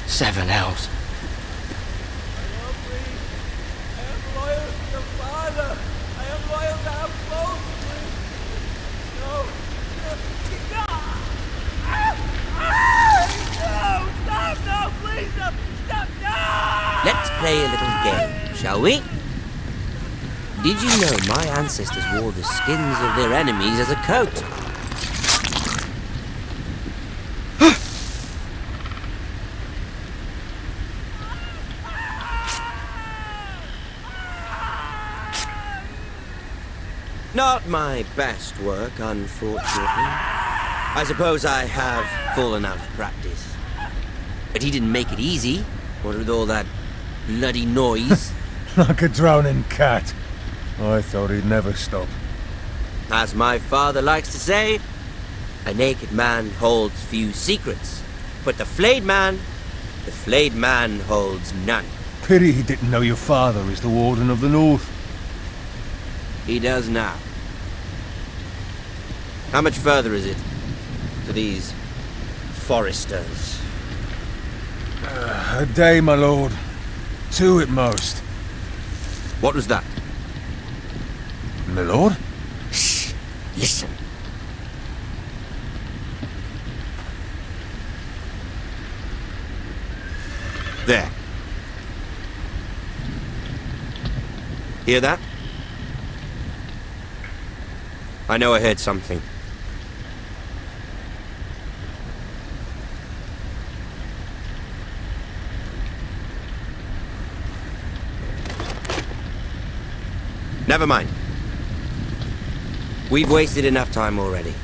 Seven hells. Let's play a little game, shall we? Did you know my ancestors wore the skins of their enemies as a coat? Not my best work, unfortunately. I suppose I have fallen out of practice. But he didn't make it easy, what with all that bloody noise. Like a drowning cat. I thought he'd never stop. As my father likes to say, a naked man holds few secrets, but the flayed man holds none. Pity he didn't know your father is the Warden of the North. He does now. How much further is it to these foresters? A day, my lord. 2 at most. What was that? My lord? Shh! Listen. There. Hear that? I know I heard something. Never mind. We've wasted enough time already.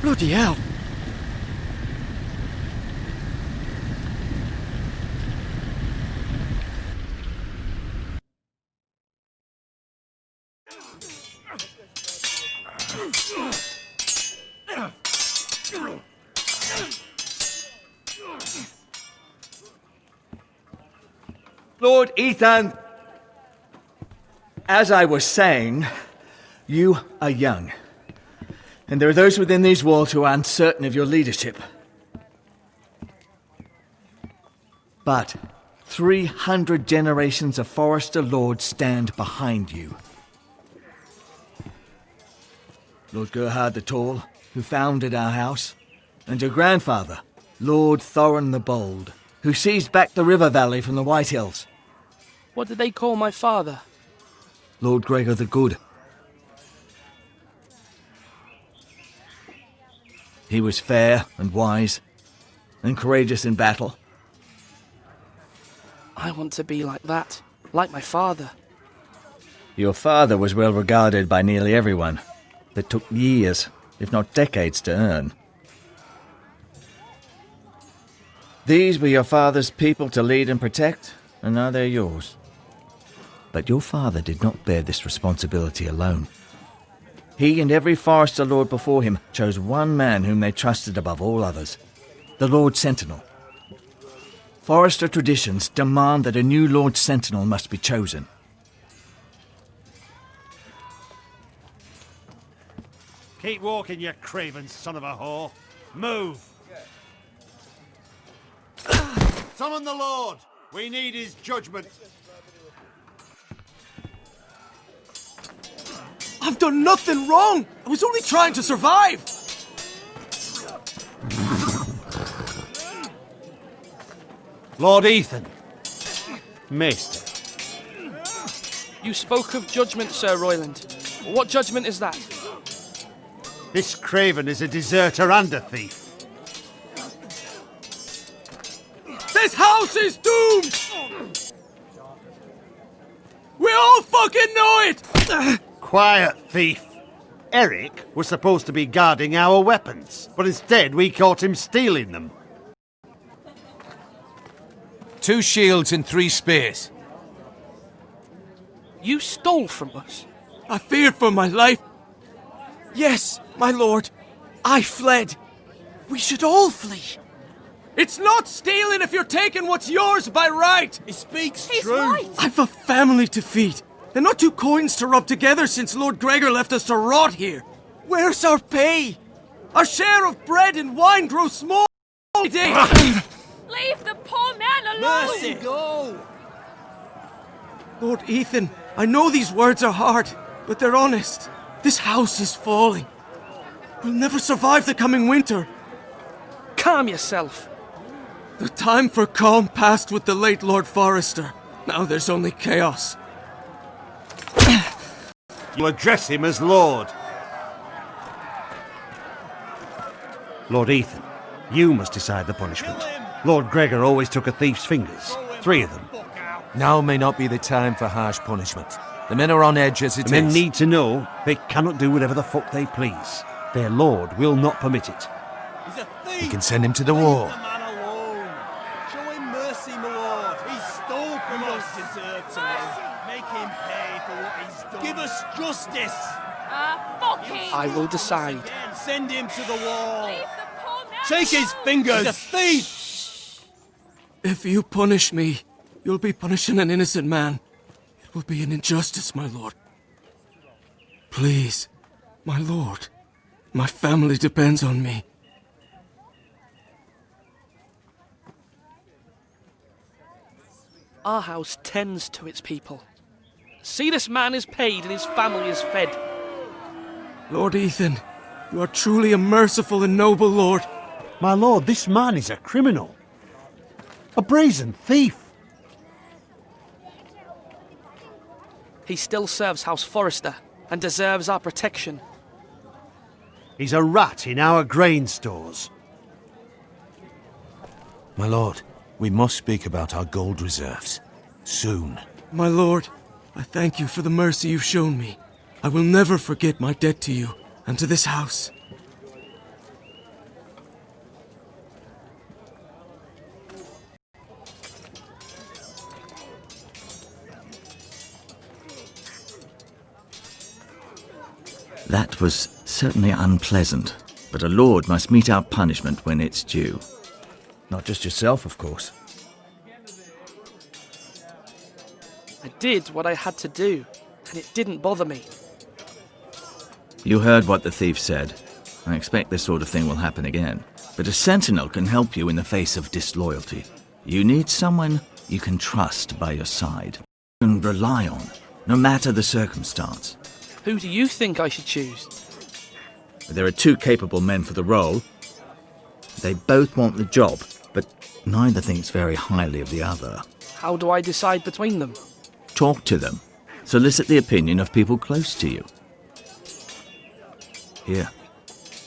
Bloody hell! Lord Ethan, as I was saying, you are young. And there are those within these walls who are uncertain of your leadership. But 300 generations of Forester Lords stand behind you. Lord Gerhard the Tall, who founded our house, and your grandfather, Lord Thorin the Bold, who seized back the river valley from the White Hills. What did they call my father? Lord Gregor the Good. He was fair and wise, and courageous in battle. I want to be like that, like my father. Your father was well regarded by nearly everyone, but took years, if not decades, to earn. These were your father's people to lead and protect, and now they're yours. But your father did not bear this responsibility alone. He and every Forester Lord before him chose one man whom they trusted above all others, the Lord Sentinel. Forester traditions demand that a new Lord Sentinel must be chosen. Keep walking, you craven son of a whore. Move! Summon the Lord! We need his judgment. I've done nothing wrong! I was only trying to survive! Lord Ethan. Mister. You spoke of judgment, Sir Royland. What judgment is that? This craven is a deserter and a thief. This house is doomed! We all fucking know it! Quiet, thief. Eric was supposed to be guarding our weapons, but instead we caught him stealing them. 2 shields and 3 spears. You stole from us. I feared for my life. Yes, my lord. I fled. We should all flee. It's not stealing if you're taking what's yours by right. He speaks He's true. right. I've a family to feed. They're not 2 coins to rub together since Lord Gregor left us to rot here. Where's our pay? Our share of bread and wine grows small every day. Leave the poor man alone. Mercy, go. Lord Ethan, I know these words are hard, but they're honest. This house is falling. We'll never survive the coming winter. Calm yourself. The time for calm passed with the late Lord Forrester. Now there's only chaos. You'll address him as Lord. Lord Ethan, you must decide the punishment. Lord Gregor always took a thief's fingers. 3 of them. Now may not be the time for harsh punishment. The men are on edge as it The men is. need to know they cannot do whatever the fuck they please. Their lord will not permit it. He's a thief. We can send him to the wall. Leave the man alone. Show him mercy, my lord. He stole from us. Deserve to live. Make him pay for what he's done. Give us justice. Fuck him. I will decide. Send him to the wall. Leave the poor man Take his alone. fingers. He's a thief. If you punish me, you'll be punishing an innocent man. It will be an injustice, my lord. Please, my lord. My family depends on me. Our house tends to its people. See, this man is paid and his family is fed. Lord Ethan, you are truly a merciful and noble lord. My lord, this man is a criminal. A brazen thief. He still serves House Forrester and deserves our protection. He's a rat in our grain stores. My lord, we must speak about our gold reserves. Soon. My lord, I thank you for the mercy you've shown me. I will never forget my debt to you and to this house. That was certainly unpleasant, but a lord must mete out punishment when it's due. Not just yourself, of course. I did what I had to do, and it didn't bother me. You heard what the thief said. I expect this sort of thing will happen again. But a sentinel can help you in the face of disloyalty. You need someone you can trust by your side. You can rely on, no matter the circumstance. Who do you think I should choose? There are 2 capable men for the role. They both want the job, but neither thinks very highly of the other. How do I decide between them? Talk to them. Solicit the opinion of people close to you. Here,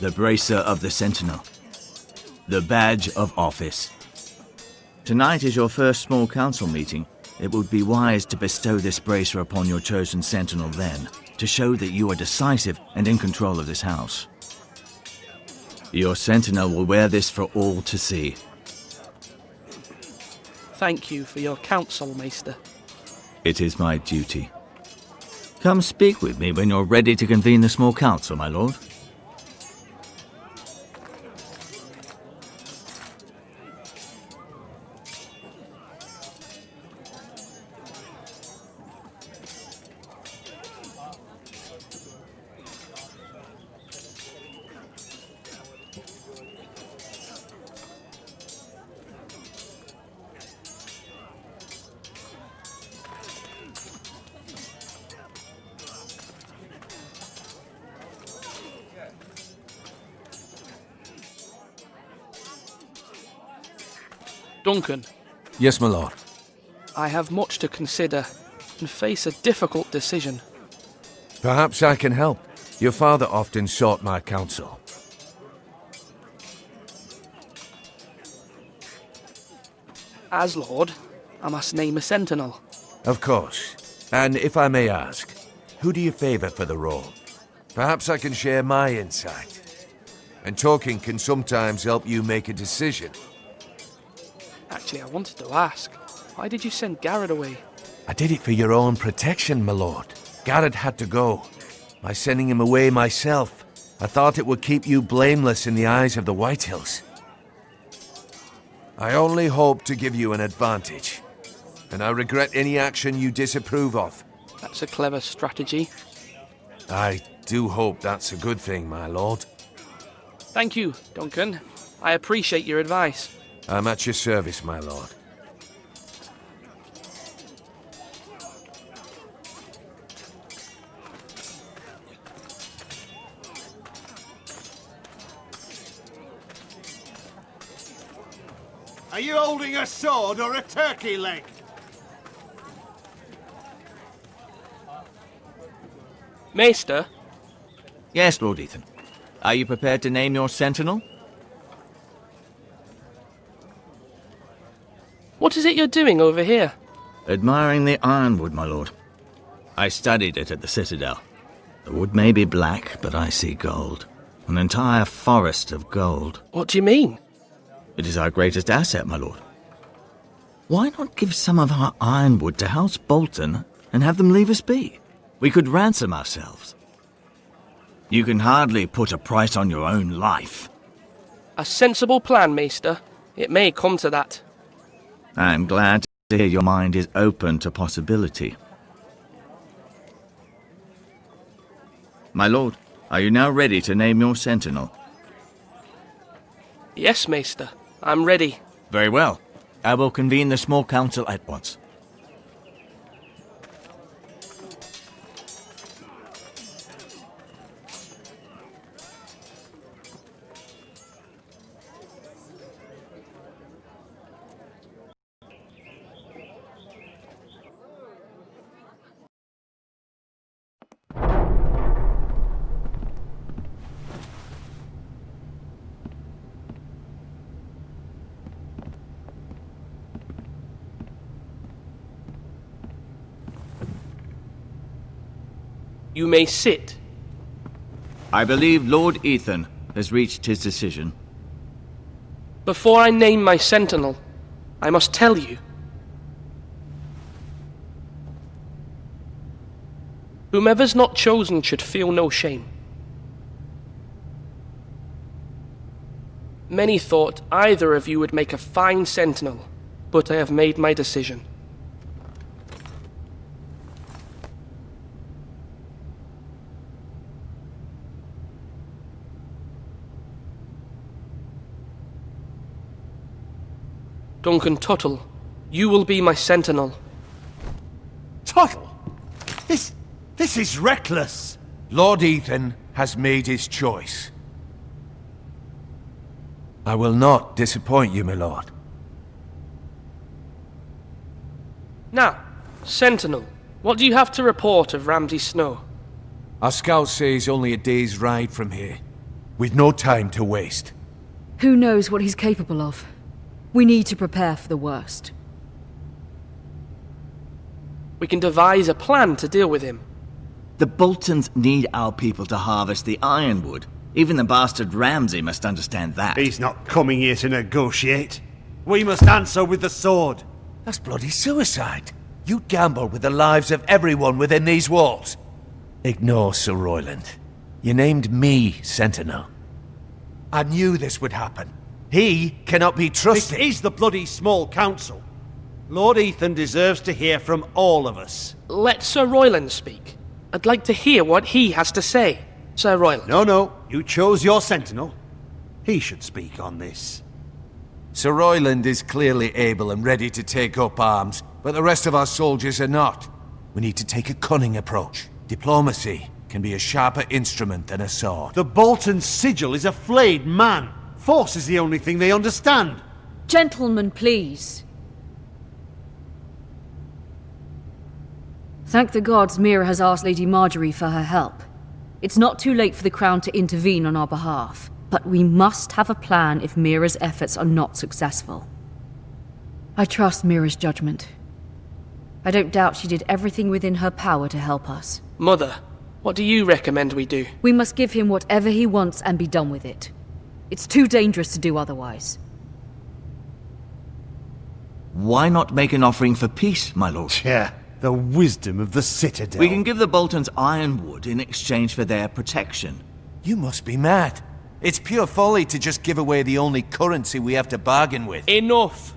the bracer of the sentinel. The badge of office. Tonight is your first small council meeting. It would be wise to bestow this bracer upon your chosen sentinel then, to show that you are decisive and in control of this house. Your sentinel will wear this for all to see. Thank you for your counsel, Maester. It is my duty. Come speak with me when you're ready to convene the small council, my lord. Duncan, Yes, my lord. I have much to consider and face a difficult decision. Perhaps I can help. Your father often sought my counsel. As Lord, I must name a sentinel. Of course. And if I may ask, who do you favor for the role? Perhaps I can share my insight. And talking can sometimes help you make a decision. Actually, I wanted to ask, why did you send Garrett away? I did it for your own protection, my lord. Garrett had to go. By sending him away myself, I thought it would keep you blameless in the eyes of the Whitehills. I only hope to give you an advantage, and I regret any action you disapprove of. That's a clever strategy. I do hope that's a good thing, my lord. Thank you, Duncan. I appreciate your advice. I'm at your service, my lord. Are you holding a sword or a turkey leg? Maester, Yes, Lord Ethan. Are you prepared to name your sentinel? what is it you're doing over here? Admiring the ironwood, my lord. I studied it at the Citadel. The wood may be black, but I see gold. An entire forest of gold. What do you mean? It is our greatest asset, my lord. Why not give some of our ironwood to House Bolton and have them leave us be? We could ransom ourselves. You can hardly put a price on your own life. A sensible plan, Maester. It may come to that. I'm glad to hear your mind is open to possibility. My lord, are you now ready to name your sentinel? Yes, Maester. I'm ready. Very well. I will convene the small council at once. You may sit. I believe Lord Ethan has reached his decision. Before I name my sentinel, I must tell you. Whomever's not chosen should feel no shame. Many thought either of you would make a fine sentinel, but I have made my decision. Duncan Tuttle, you will be my sentinel. Tuttle! This is reckless! Lord Ethan has made his choice. I will not disappoint you, my lord. Now, sentinel, what do you have to report of Ramsay Snow? Our scouts say he's only a day's ride from here. We've no time to waste. Who knows what he's capable of? We need to prepare for the worst. We can devise a plan to deal with him. The Boltons need our people to harvest the ironwood. Even the bastard Ramsay must understand that. He's not coming here to negotiate. We must answer with the sword. That's bloody suicide. You gamble with the lives of everyone within these walls. Ignore Sir Royland. You named me Sentinel. I knew this would happen. He cannot be trusted. This is the bloody small council. Lord Ethan deserves to hear from all of us. Let Sir Royland speak. I'd like to hear what he has to say. Sir Royland. No, you chose your sentinel. He should speak on this. Sir Royland is clearly able and ready to take up arms, but the rest of our soldiers are not. We need to take a cunning approach. Diplomacy can be a sharper instrument than a sword. The Bolton sigil is a flayed man. Force is the only thing they understand. Gentlemen, please. Thank the gods Mira has asked Lady Marjorie for her help. It's not too late for the Crown to intervene on our behalf, but we must have a plan if Mira's efforts are not successful. I trust Mira's judgment. I don't doubt she did everything within her power to help us. Mother, what do you recommend we do? We must give him whatever he wants and be done with it. It's too dangerous to do otherwise. Why not make an offering for peace, my lord? Yeah, the wisdom of the Citadel. We can give the Boltons ironwood in exchange for their protection. You must be mad. It's pure folly to just give away the only currency we have to bargain with. Enough!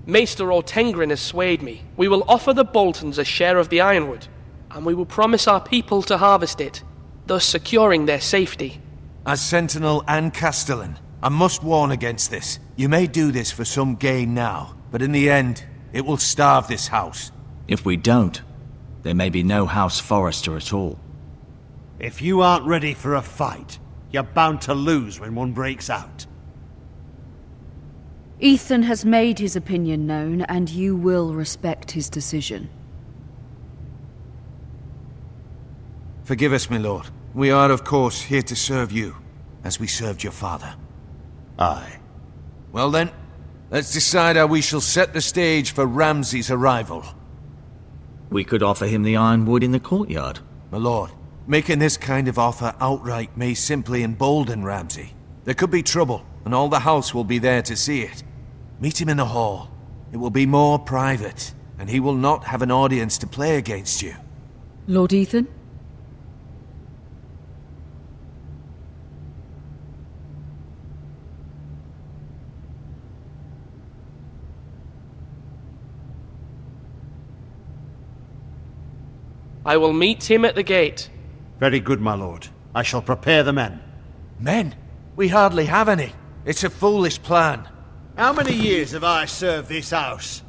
Maester Ortengrin has swayed me. We will offer the Boltons a share of the ironwood, and we will promise our people to harvest it, thus securing their safety. As Sentinel and Castellan, I must warn against this. You may do this for some gain now, but in the end, it will starve this house. If we don't, there may be no House Forrester at all. If you aren't ready for a fight, you're bound to lose when one breaks out. Ethan has made his opinion known, and you will respect his decision. Forgive us, my lord. We are, of course, here to serve you, as we served your father. Aye. Well then, let's decide how we shall set the stage for Ramsay's arrival. We could offer him the ironwood in the courtyard. My lord, making this kind of offer outright may simply embolden Ramsay. There could be trouble, and all the house will be there to see it. Meet him in the hall. It will be more private, and he will not have an audience to play against you. Lord Ethan? I will meet him at the gate. Very good, my lord. I shall prepare the men. Men? We hardly have any. It's a foolish plan. How many years have I served this house?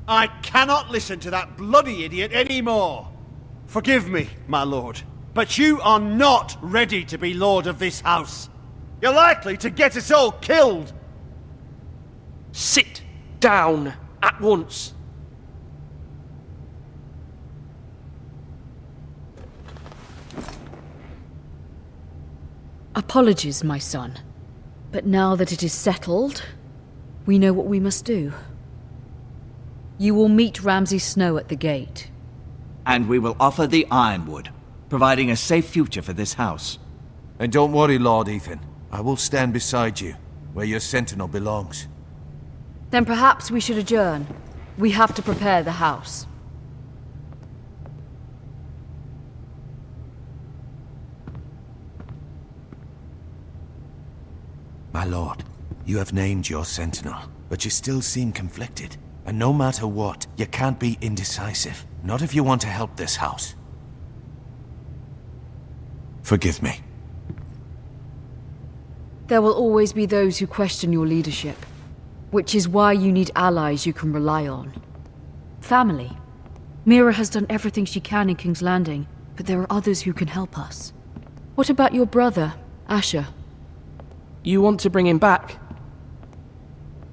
I cannot listen to that bloody idiot anymore. Forgive me, my lord, but you are not ready to be lord of this house. You're likely to get us all killed. Sit down at once. Apologies, my son. But now that it is settled, we know what we must do. You will meet Ramsay Snow at the gate. And we will offer the ironwood, providing a safe future for this house. And don't worry, Lord Ethan. I will stand beside you, where your sentinel belongs. Then perhaps we should adjourn. We have to prepare the house. My lord, you have named your sentinel, but you still seem conflicted. And no matter what, you can't be indecisive. Not if you want to help this house. Forgive me. There will always be those who question your leadership, which is why you need allies you can rely on. Family. Mira has done everything she can in King's Landing, but there are others who can help us. What about your brother, Asher? You want to bring him back?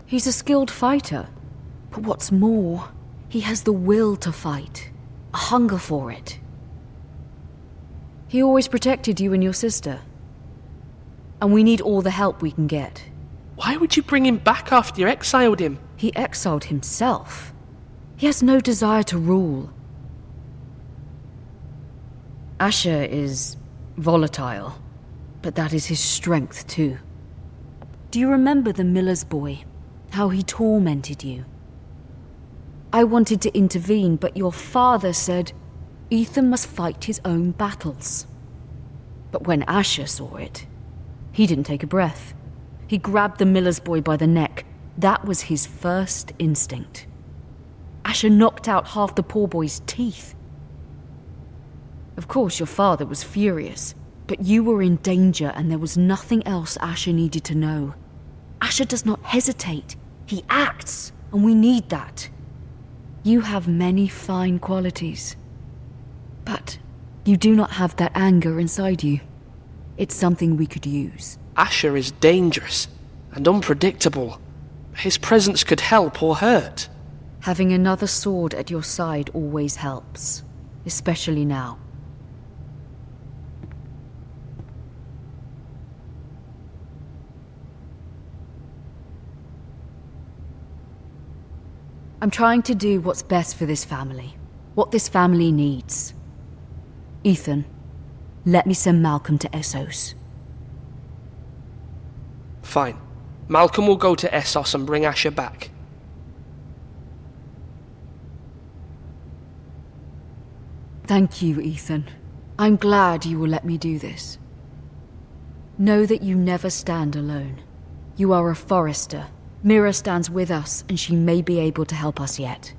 He's a skilled fighter. But what's more, he has the will to fight. A hunger for it. He always protected you and your sister. And we need all the help we can get. Why would you bring him back after you exiled him? He exiled himself. He has no desire to rule. Asher is volatile, but that is his strength too. Do you remember the miller's boy? How he tormented you? I wanted to intervene, but your father said Ethan must fight his own battles. But when Asher saw it, he didn't take a breath. He grabbed the miller's boy by the neck. That was his first instinct. Asher knocked out half the poor boy's teeth. Of course, your father was furious, but you were in danger and there was nothing else Asher needed to know. Asher does not hesitate. He acts, and we need that. You have many fine qualities. But you do not have that anger inside you. It's something we could use. Asher is dangerous. and unpredictable. His presence could help or hurt. Having another sword at your side always helps, especially now. I'm trying to do what's best for this family, what this family needs. Ethan, let me send Malcolm to Essos. Fine. Malcolm will go to Essos and bring Asher back. Thank you, Ethan. I'm glad you will let me do this. Know that you never stand alone. You are a Forrester. Mira stands with us, and she may be able to help us yet.